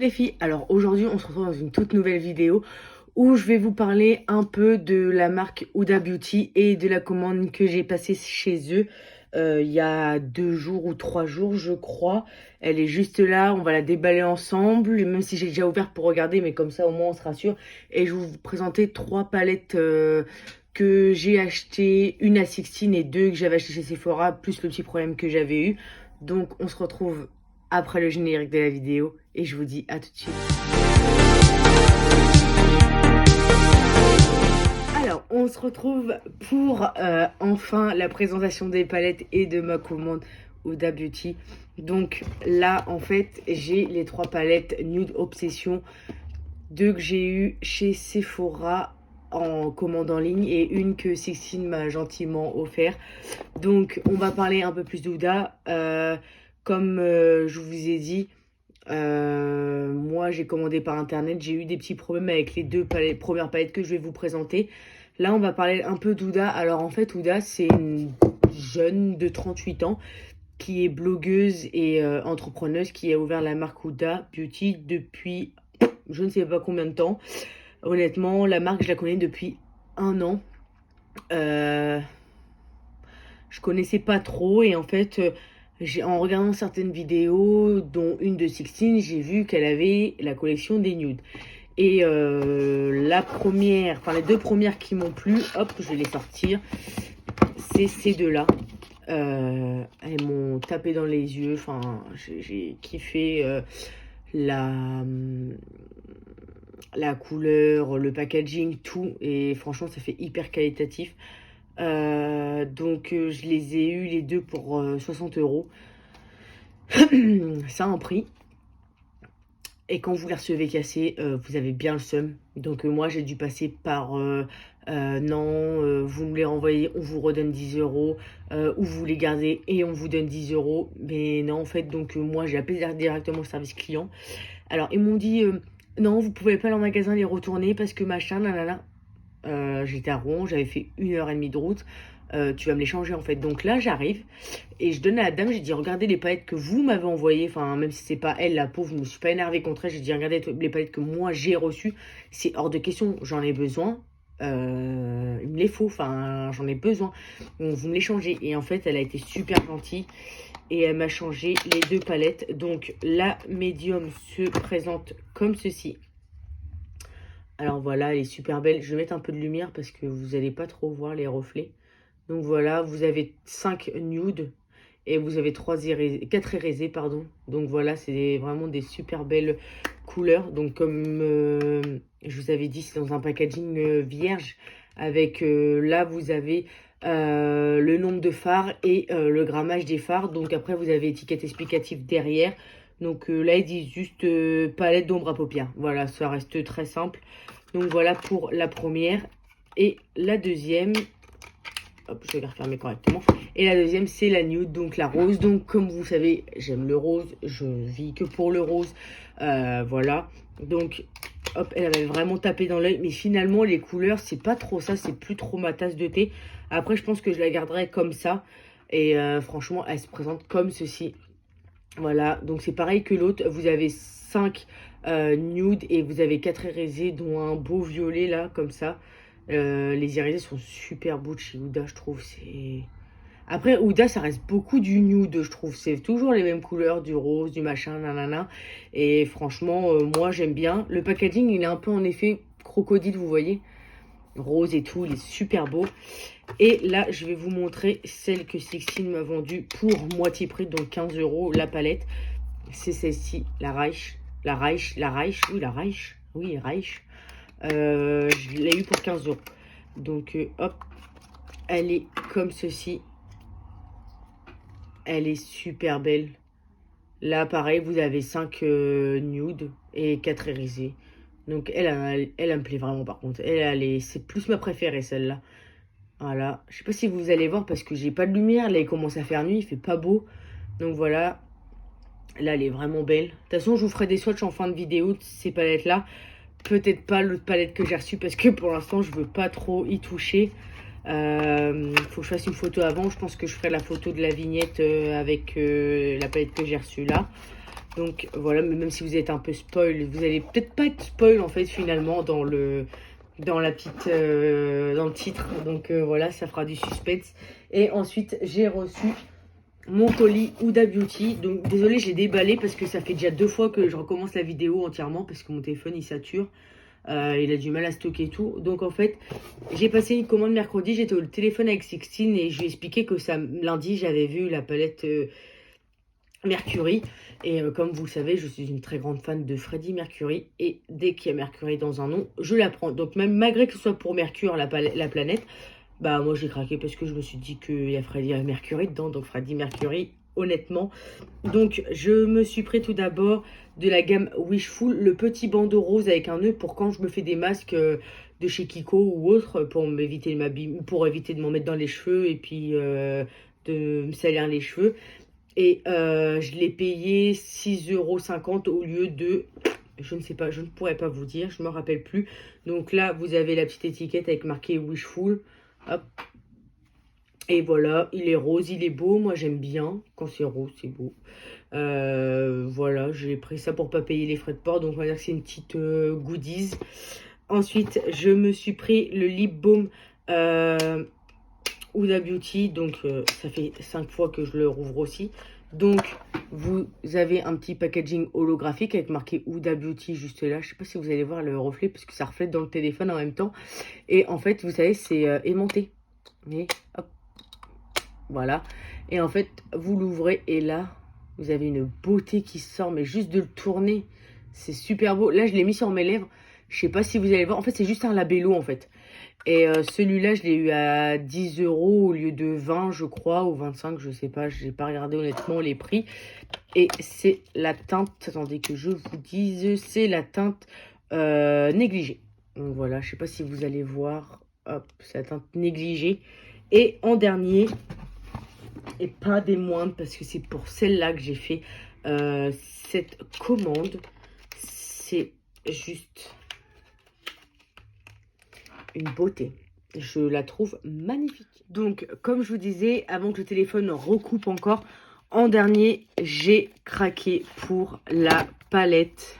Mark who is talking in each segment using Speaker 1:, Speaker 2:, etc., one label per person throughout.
Speaker 1: Les filles, alors aujourd'hui on se retrouve dans une toute nouvelle vidéo où je vais vous parler un peu de la marque Huda Beauty et de la commande que j'ai passée chez eux il y a 2 jours ou 3 jours je crois. Elle est juste là, on va la déballer ensemble, même si j'ai déjà ouvert pour regarder, mais comme ça au moins on se rassure. Et je vais vous présenter 3 palettes que j'ai acheté, une à Sixteen et 2 que j'avais acheté chez Sephora, plus le petit problème que j'avais eu. Donc on se retrouve après le générique de la vidéo et je vous dis à tout de suite. Alors, on se retrouve pour enfin la présentation des palettes et de ma commande Huda Beauty. Donc là, en fait, j'ai les 3 palettes Nude Obsession, 2 que j'ai eu chez Sephora en commande en ligne et une que Sixteen m'a gentiment offert. Donc, on va parler un peu plus d'Huda. Comme je vous ai dit, moi j'ai commandé par internet, j'ai eu des petits problèmes avec les premières palettes que je vais vous présenter. Là on va parler un peu d'Huda. Alors en fait Huda c'est une jeune de 38 ans qui est blogueuse et entrepreneuse, qui a ouvert la marque Huda Beauty depuis je ne sais pas combien de temps. Honnêtement la marque je la connais depuis 1 an. Je connaissais pas trop et en fait en regardant certaines vidéos, dont une de Sixteen, j'ai vu qu'elle avait la collection des nudes. Et la première, enfin les 2 premières qui m'ont plu, hop, je vais les sortir. C'est ces deux-là. Elles m'ont tapé dans les yeux. Enfin, j'ai kiffé la couleur, le packaging, tout. Et franchement, ça fait hyper qualitatif. Donc je les ai eu les deux pour 60 €. Ça a un prix. Et quand vous les recevez cassés, vous avez bien le seum. Donc moi j'ai dû passer par non, vous me les renvoyez, on vous redonne 10 €, ou vous les gardez et on vous donne 10 €. Mais non en fait, donc moi j'ai appelé directement le service client. Alors ils m'ont dit non, vous pouvez pas aller en magasin les retourner parce que machin, nanana. J'étais à Rouen, j'avais fait 1h30 de route. Tu vas me les changer en fait. Donc là j'arrive et je donne à la dame, j'ai dit regardez les palettes que vous m'avez envoyées. Enfin même si c'est pas elle la pauvre, je me suis pas énervée contre elle. J'ai dit regardez les palettes que moi j'ai reçues. C'est hors de question, j'en ai besoin. Il me les faut, enfin j'en ai besoin. Donc vous me les changez. Et en fait elle a été super gentille et elle m'a changé les 2 palettes. Donc la médium se présente comme ceci. Alors voilà, elle est super belle. Je vais mettre un peu de lumière parce que vous n'allez pas trop voir les reflets. Donc voilà, vous avez 5 nudes et vous avez 4 érésés, pardon. Donc voilà, c'est vraiment des super belles couleurs. Donc comme je vous avais dit, c'est dans un packaging vierge. Avec là, vous avez le nombre de fards et le grammage des fards. Donc après, vous avez étiquette explicative derrière. Donc là, ils disent juste palette d'ombre à paupières. Voilà, ça reste très simple. Donc voilà pour la première. Et la deuxième, hop, je vais la refermer correctement. Et la deuxième, c'est la nude, donc la rose. Donc comme vous savez, j'aime le rose. Je vis que pour le rose. Voilà. Donc, hop, elle avait vraiment tapé dans l'œil. Mais finalement, les couleurs, c'est pas trop ça. C'est plus trop ma tasse de thé. Après, je pense que je la garderai comme ça. Et franchement, elle se présente comme ceci. Voilà, donc c'est pareil que l'autre. Vous avez 5 nudes et vous avez 4 érésés, dont un beau violet là, comme ça. Les érésés sont super beaux de chez Huda, je trouve. Après, Huda, ça reste beaucoup du nude, je trouve. C'est toujours les mêmes couleurs, du rose, du machin, nanana. Et franchement, moi, j'aime bien. Le packaging, il est un peu en effet crocodile, vous voyez. Rose et tout, il est super beau. Et là, je vais vous montrer celle que Sixteen m'a vendue pour moitié prix, donc 15 € la palette. C'est celle-ci, la Reich. Oui, Reich. Je l'ai eu pour 15 €. Donc, hop, elle est comme ceci. Elle est super belle. Là, pareil, vous avez 5 nudes et 4 érésés. Donc, elle me plaît vraiment, par contre. C'est plus ma préférée, celle-là. Voilà, je sais pas si vous allez voir parce que j'ai pas de lumière. Là, il commence à faire nuit, il fait pas beau. Donc voilà, là, elle est vraiment belle. De toute façon, je vous ferai des swatchs en fin de vidéo de ces palettes-là. Peut-être pas l'autre palette que j'ai reçue parce que pour l'instant, je veux pas trop y toucher. Faut que je fasse une photo avant. Je pense que je ferai la photo de la vignette avec la palette que j'ai reçue là. Donc voilà, mais même si vous êtes un peu spoil, vous allez peut-être pas être spoil en fait finalement dans le dans la petite dans le titre. Donc voilà, ça fera du suspense. Et ensuite, j'ai reçu mon colis Huda Beauty. Donc désolé, j'ai déballé parce que ça fait déjà 2 fois que je recommence la vidéo entièrement parce que mon téléphone il sature. Il a du mal à stocker tout. Donc en fait, j'ai passé une commande mercredi, j'étais au téléphone avec Sixtine et je lui ai expliqué que lundi, j'avais vu la palette Mercury. Et comme vous le savez, je suis une très grande fan de Freddie Mercury. Et dès qu'il y a Mercury dans un nom, je la prends. Donc même malgré que ce soit pour Mercure, la planète, bah moi j'ai craqué parce que je me suis dit qu'il y a Freddie Mercury dedans. Donc Freddie Mercury, honnêtement. Donc je me suis pris tout d'abord de la gamme Wishful, le petit bandeau rose avec un nœud pour quand je me fais des masques de chez Kiko ou autre, pour m'éviter pour éviter de m'en mettre dans les cheveux et puis de me salir les cheveux. Et je l'ai payé 6,50 € au lieu de... Je ne sais pas, je ne pourrais pas vous dire, je ne me rappelle plus. Donc là, vous avez la petite étiquette avec marqué Wishful. Hop. Et voilà, il est rose, il est beau. Moi, j'aime bien. Quand c'est rose, c'est beau. Voilà, j'ai pris ça pour pas payer les frais de port. Donc, on va dire que c'est une petite goodies. Ensuite, je me suis pris le lip balm Huda Beauty. Donc, ça fait 5 fois que je le rouvre aussi. Donc, vous avez un petit packaging holographique avec marqué Huda Beauty juste là. Je sais pas si vous allez voir le reflet parce que ça reflète dans le téléphone en même temps. Et en fait, vous savez, c'est aimanté. Et hop, voilà. Et en fait, vous l'ouvrez et là, vous avez une beauté qui sort. Mais juste de le tourner, c'est super beau. Là, je l'ai mis sur mes lèvres. Je sais pas si vous allez voir. En fait, c'est juste un labello en fait. Et celui-là, je l'ai eu à 10 € au lieu de 20, je crois, ou 25, je sais pas. Je n'ai pas regardé honnêtement les prix. Et c'est la teinte, attendez que je vous dise, c'est la teinte négligée. Donc voilà, je sais pas si vous allez voir. Hop, c'est la teinte négligée. Et en dernier, et pas des moindres, parce que c'est pour celle-là que j'ai fait cette commande. C'est juste une beauté. Je la trouve magnifique. Donc, comme je vous disais, avant que le téléphone recoupe encore, en dernier, j'ai craqué pour la palette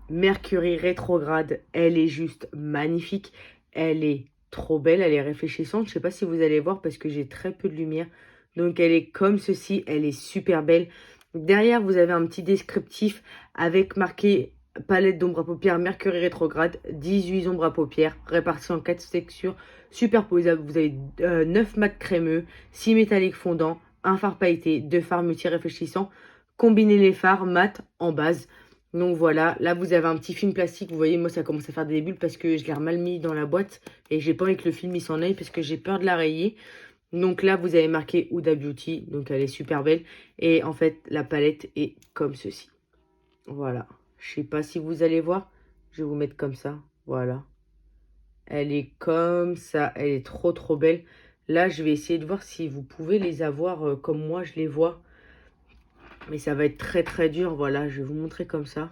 Speaker 1: Mercury rétrograde. Elle est juste magnifique. Elle est trop belle, elle est réfléchissante. Je ne sais pas si vous allez voir parce que j'ai très peu de lumière. Donc, elle est comme ceci. Elle est super belle. Derrière, vous avez un petit descriptif avec marqué palette d'ombre à paupières Mercury rétrograde, 18 ombres à paupières, réparties en 4 textures superposables. Vous avez 9 mat crémeux, 6 métalliques fondants, un fard pailleté, 2 fards multi-réfléchissants. Combinez les fards mat en base. Donc voilà, là vous avez un petit film plastique. Vous voyez, moi ça commence à faire des bulles parce que je l'ai mal mis dans la boîte. Et j'ai pas envie que le film il s'en aille parce que j'ai peur de la rayer. Donc là, vous avez marqué Huda Beauty. Donc elle est super belle. Et en fait, la palette est comme ceci. Voilà. Je sais pas si vous allez voir. Je vais vous mettre comme ça. Voilà. Elle est comme ça. Elle est trop trop belle. Là, je vais essayer de voir si vous pouvez les avoir comme moi je les vois. Mais ça va être très très dur. Voilà, je vais vous montrer comme ça.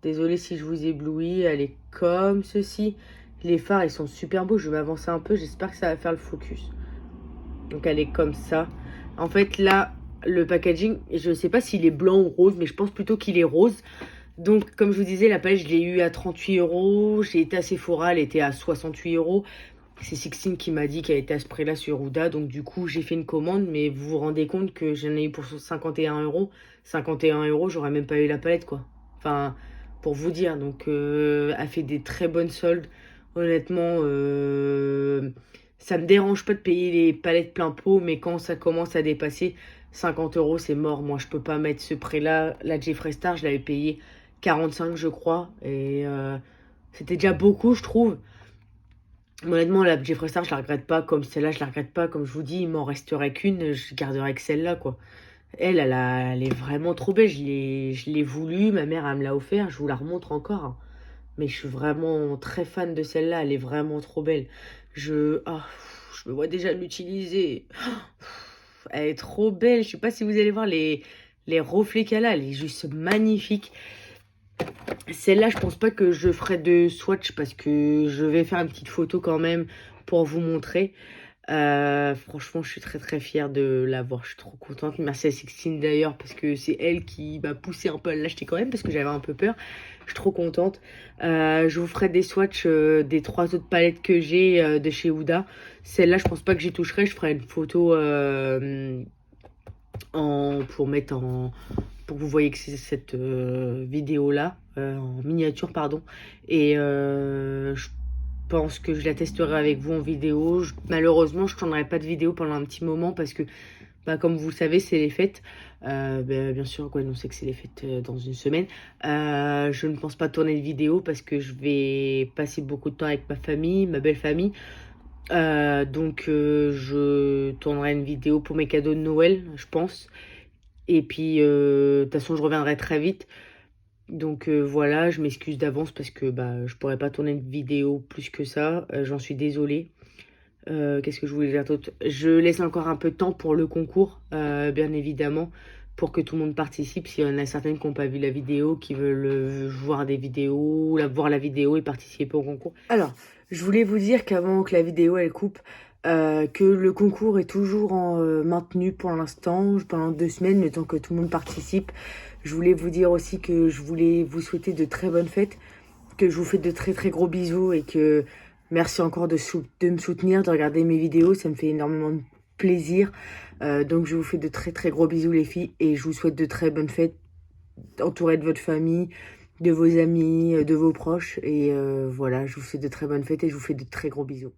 Speaker 1: Désolée si je vous éblouis. Elle est comme ceci. Les fards, ils sont super beaux. Je vais m'avancer un peu. J'espère que ça va faire le focus. Donc, elle est comme ça. En fait, là, le packaging, je ne sais pas s'il est blanc ou rose, mais je pense plutôt qu'il est rose. Donc, comme je vous disais, la palette, je l'ai eu à 38 €. J'ai été à Sephora, elle était à 68 €. C'est Sixtine qui m'a dit qu'elle était à ce prix-là sur Huda. Donc, du coup, j'ai fait une commande. Mais vous vous rendez compte que j'en ai eu pour 51 €. 51 €, j'aurais même pas eu la palette, quoi. Enfin, pour vous dire. Donc, elle fait des très bonnes soldes. Honnêtement, ça me dérange pas de payer les palettes plein pot. Mais quand ça commence à dépasser 50 €, c'est mort. Moi, je peux pas mettre ce prix-là. La Jeffree Star, je l'avais payé 45, je crois. Et c'était déjà beaucoup, je trouve. Honnêtement, la Jeffree Star, je la regrette pas. Comme celle-là, je la regrette pas. Comme je vous dis, il m'en resterait qu'une. Je garderais que celle-là, quoi. Elle est vraiment trop belle. Je l'ai voulu. Ma mère, elle me l'a offert. Je vous la remontre encore, hein. Mais je suis vraiment très fan de celle-là. Elle est vraiment trop belle. Je me vois déjà l'utiliser. Elle est trop belle. Je sais pas si vous allez voir les reflets qu'elle a. Elle est juste magnifique. Celle-là, je pense pas que je ferai de swatch parce que je vais faire une petite photo quand même pour vous montrer. Franchement, je suis très très fière de l'avoir. Je suis trop contente. Merci à Sixtine d'ailleurs, parce que c'est elle qui m'a poussé un peu à l'acheter quand même, parce que j'avais un peu peur. Je suis trop contente. Je vous ferai des swatchs des 3 autres palettes que j'ai de chez Huda. Celle-là, je pense pas que j'y toucherai. Je ferai une photo pour mettre en pour que vous voyez que c'est cette vidéo là en miniature, pardon. Et je pense que je la testerai avec vous en vidéo. Malheureusement, je tournerai pas de vidéo pendant un petit moment parce que bah, comme vous le savez, c'est les fêtes. Bah, bien sûr, quoi, on sait que c'est les fêtes dans une semaine. Je ne pense pas tourner de vidéo parce que je vais passer beaucoup de temps avec ma famille, ma belle famille. Donc je tournerai une vidéo pour mes cadeaux de Noël, je pense. Et puis de toute façon, je reviendrai très vite. Donc voilà, je m'excuse d'avance parce que bah, je pourrais pas tourner une vidéo plus que ça. J'en suis désolée. Qu'est-ce que je voulais dire d'autre? Je laisse encore un peu de temps pour le concours, bien évidemment, pour que tout le monde participe. S'il y en a certaines qui n'ont pas vu la vidéo, qui veulent voir des vidéos, voir la vidéo et participer au concours. Alors, je voulais vous dire qu'avant que la vidéo elle coupe, que le concours est toujours maintenu pour l'instant, pendant 2 semaines, le temps que tout le monde participe. Je voulais vous dire aussi que je voulais vous souhaiter de très bonnes fêtes, que je vous fais de très très gros bisous et que merci encore de me soutenir, de regarder mes vidéos, ça me fait énormément de plaisir. Donc je vous fais de très très gros bisous les filles et je vous souhaite de très bonnes fêtes, entourées de votre famille, de vos amis, de vos proches. Et voilà, je vous souhaite de très bonnes fêtes et je vous fais de très gros bisous.